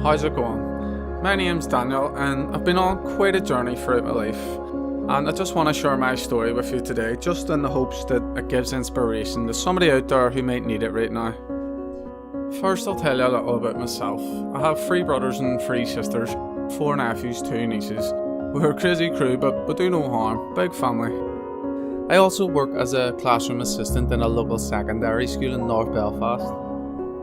How's it going? My name's Daniel and I've been on quite a journey throughout my life, and I just want to share my story with you today, just in the hopes that it gives inspiration to somebody out there who might need it right now. First, I'll tell you a little about myself. I have 3 brothers and 3 sisters, 4 nephews, 2 nieces. We're a crazy crew, but we do no harm. Big family. I also work as a classroom assistant in a local secondary school in North Belfast.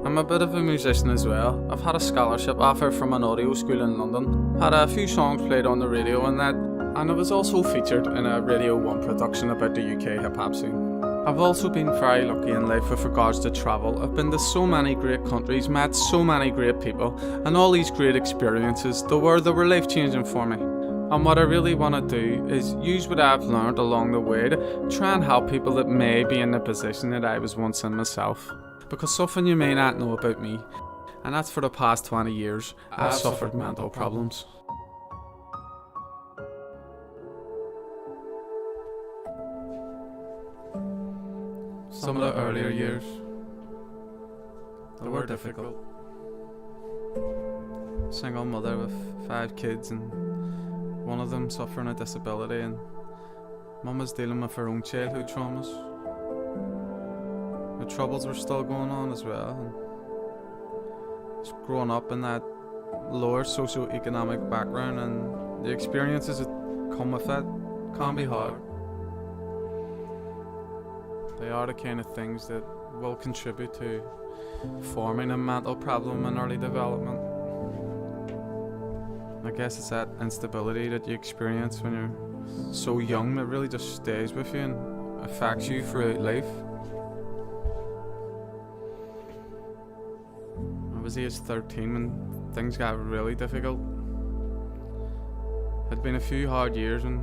I'm a bit of a musician as well. I've had a scholarship offer from an audio school in London, had a few songs played on the radio and that, and I was also featured in a Radio 1 production about the UK hip hop scene. I've also been very lucky in life with regards to travel. I've been to so many great countries, met so many great people, and all these great experiences, they were life changing for me. And what I really want to do is use what I've learned along the way to try and help people that may be in the position that I was once in myself. Because something you may not know about me, and that's for the past 20 years, I've suffered mental problems. Some of the earlier years, they were difficult. Single mother with 5 kids and one of them suffering a disability, and Mum was dealing with her own childhood traumas. The troubles were still going on as well, and just growing up in that lower socio-economic background and the experiences that come with that can be hard. They are the kind of things that will contribute to forming a mental problem in early development. I guess it's that instability that you experience when you're so young that really just stays with you and affects you throughout life. I was age 13 when things got really difficult. It had been a few hard years, and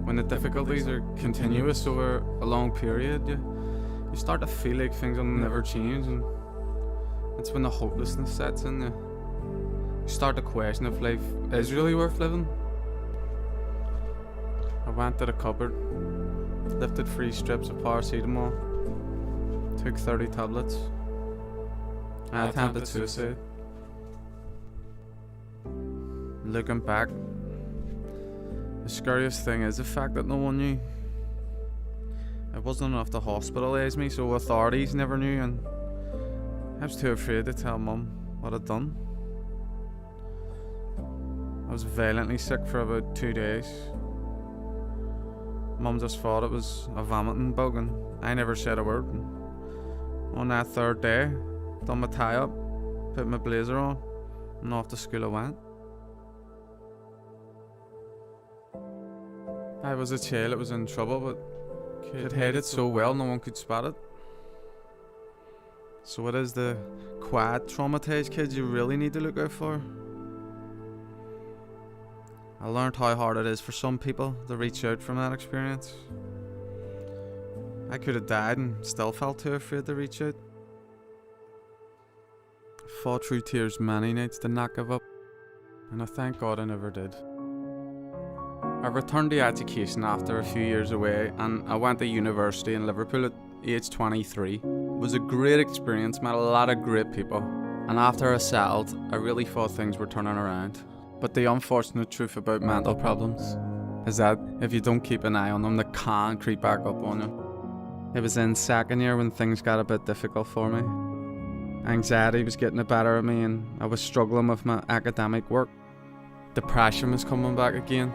when the difficulties are continuous over a long period, you start to feel like things will never change, and that's when the hopelessness sets in. You start to question if life is really worth living. I went to the cupboard, lifted 3 strips of paracetamol, took 30 tablets. I attempted suicide. Looking back, the scariest thing is the fact that no one knew. It wasn't enough to hospitalise me, so authorities never knew, and I was too afraid to tell Mum what I'd done. I was violently sick for about 2 days. Mum just thought it was a vomiting bug, and I never said a word. And on that 3rd day, done my tie up, put my blazer on, and off to school I went. I was a child that was in trouble, but could hide it so well no one could spot it. So it is the quiet, traumatised kids you really need to look out for. I learned how hard it is for some people to reach out from that experience. I could have died and still felt too afraid to reach out. I fought through tears many nights to not give up, and I thank God I never did. I returned to education after a few years away, and I went to university in Liverpool at age 23. It was a great experience, met a lot of great people, and after I settled, I really thought things were turning around. But the unfortunate truth about mental problems is that if you don't keep an eye on them, they can creep back up on you. It was in 2nd year when things got a bit difficult for me. Anxiety was getting the better of me, and I was struggling with my academic work. Depression was coming back again,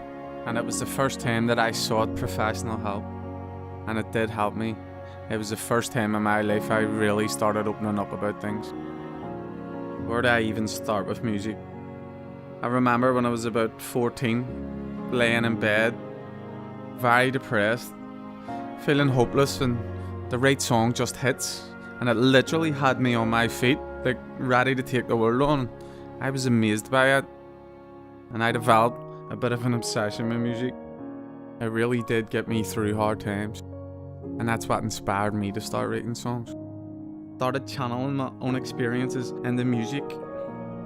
and it was the first time that I sought professional help, and it did help me. It was the first time in my life I really started opening up about things. Where do I even start with music? I remember when I was about 14, laying in bed, very depressed, feeling hopeless, and the right song just hits, and it literally had me on my feet, like ready to take the world on. I was amazed by it, and I developed a bit of an obsession with music. It really did get me through hard times, and that's what inspired me to start writing songs. Started channeling my own experiences into music.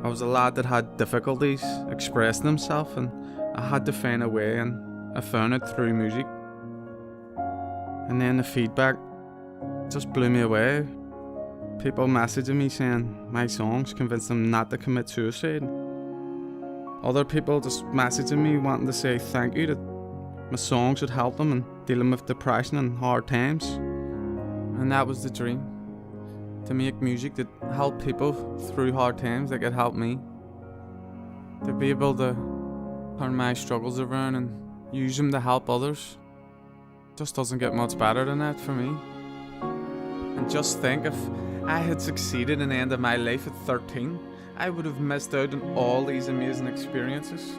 I was a lad that had difficulties expressing himself, and I had to find a way, and I found it through music. And then the feedback just blew me away. People messaging me saying my songs convinced them not to commit suicide. Other people just messaging me wanting to say thank you, that my songs would help them in dealing with depression and hard times. And that was the dream, to make music that helped people through hard times like it helped me. To be able to turn my struggles around and use them to help others. Just doesn't get much better than that for me. And just think, if I had succeeded in the end of my life at 13, I would have missed out on all these amazing experiences.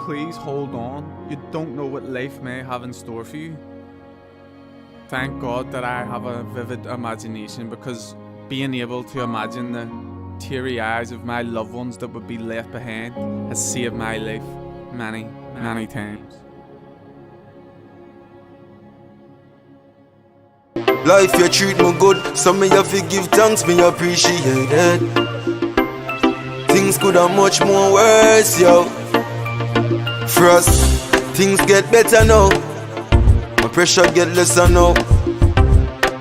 Please hold on. You don't know what life may have in store for you. Thank God that I have a vivid imagination, because being able to imagine the teary eyes of my loved ones that would be left behind has saved my life many, many times. Life you treat me good, so me have to give thanks, me appreciate it. Things could have much more worse, yo. For us, things get better now. My pressure get lesser now.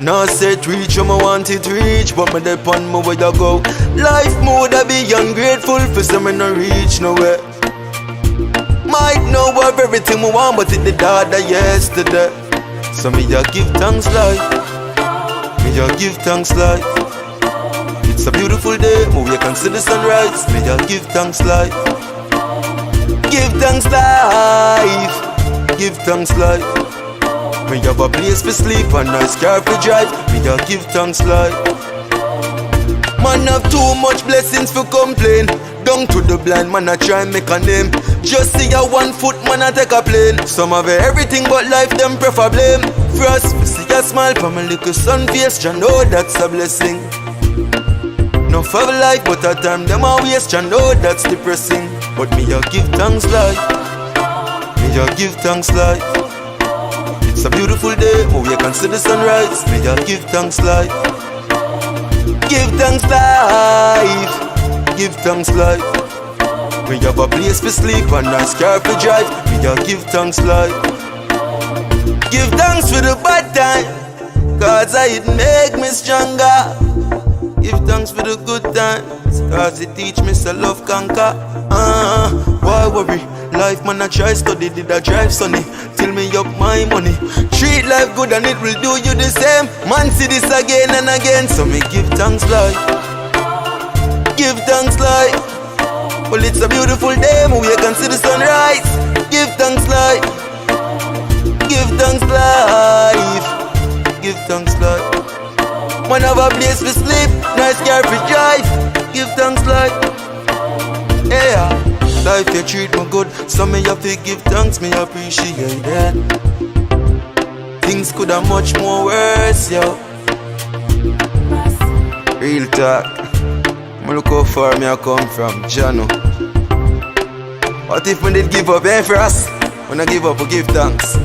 Now set reach where I want it reach, but me depend me where you go. Life mode I be ungrateful for some me no reach nowhere. Might know of everything we want, but it the dad of yesterday. So me a give thanks life. Me a give thanks life. It's a beautiful day, me wake and see the sunrise. Me a give thanks life. Give thanks life. Give thanks life. Me have a place for sleep and nice car for drive. Me a give thanks life. Man have too much blessings for complain. Down to the blind man I try and make a name. Just see a 1 foot man I take a plane. Some have everything but life them prefer blame. For us, we see a smile from my little sun face. You know that's a blessing. No for life but at time them a waste. You know that's depressing. But me a give thanks life. Me a give thanks life. It's a beautiful day, but we can see the sunrise. Me a give thanks life. Give thanks life. Give thanks life. Me have a place for sleep and nice car for drive. Me a give thanks life. Give thanks for the bad time, cause it make me stronger. Give thanks for the good times, cause it teach me to love conquer. Why worry? Life man I try study, did I drive sunny till me up my money. Treat life good and it will do you the same. Man see this again and again, so me give thanks life. Give thanks life. Well it's a beautiful day, we can see the sunrise. Give thanks life. Give thanks life. Give thanks life. Man have a place for sleep, nice car for drive. Give thanks life. Yeah. Life you treat me good, so me have to give thanks, me appreciate that. Things could have much more worse, yo. Real talk. Me look how far me I come from, Jano. What if me did give up, for us? When I give up, we give thanks.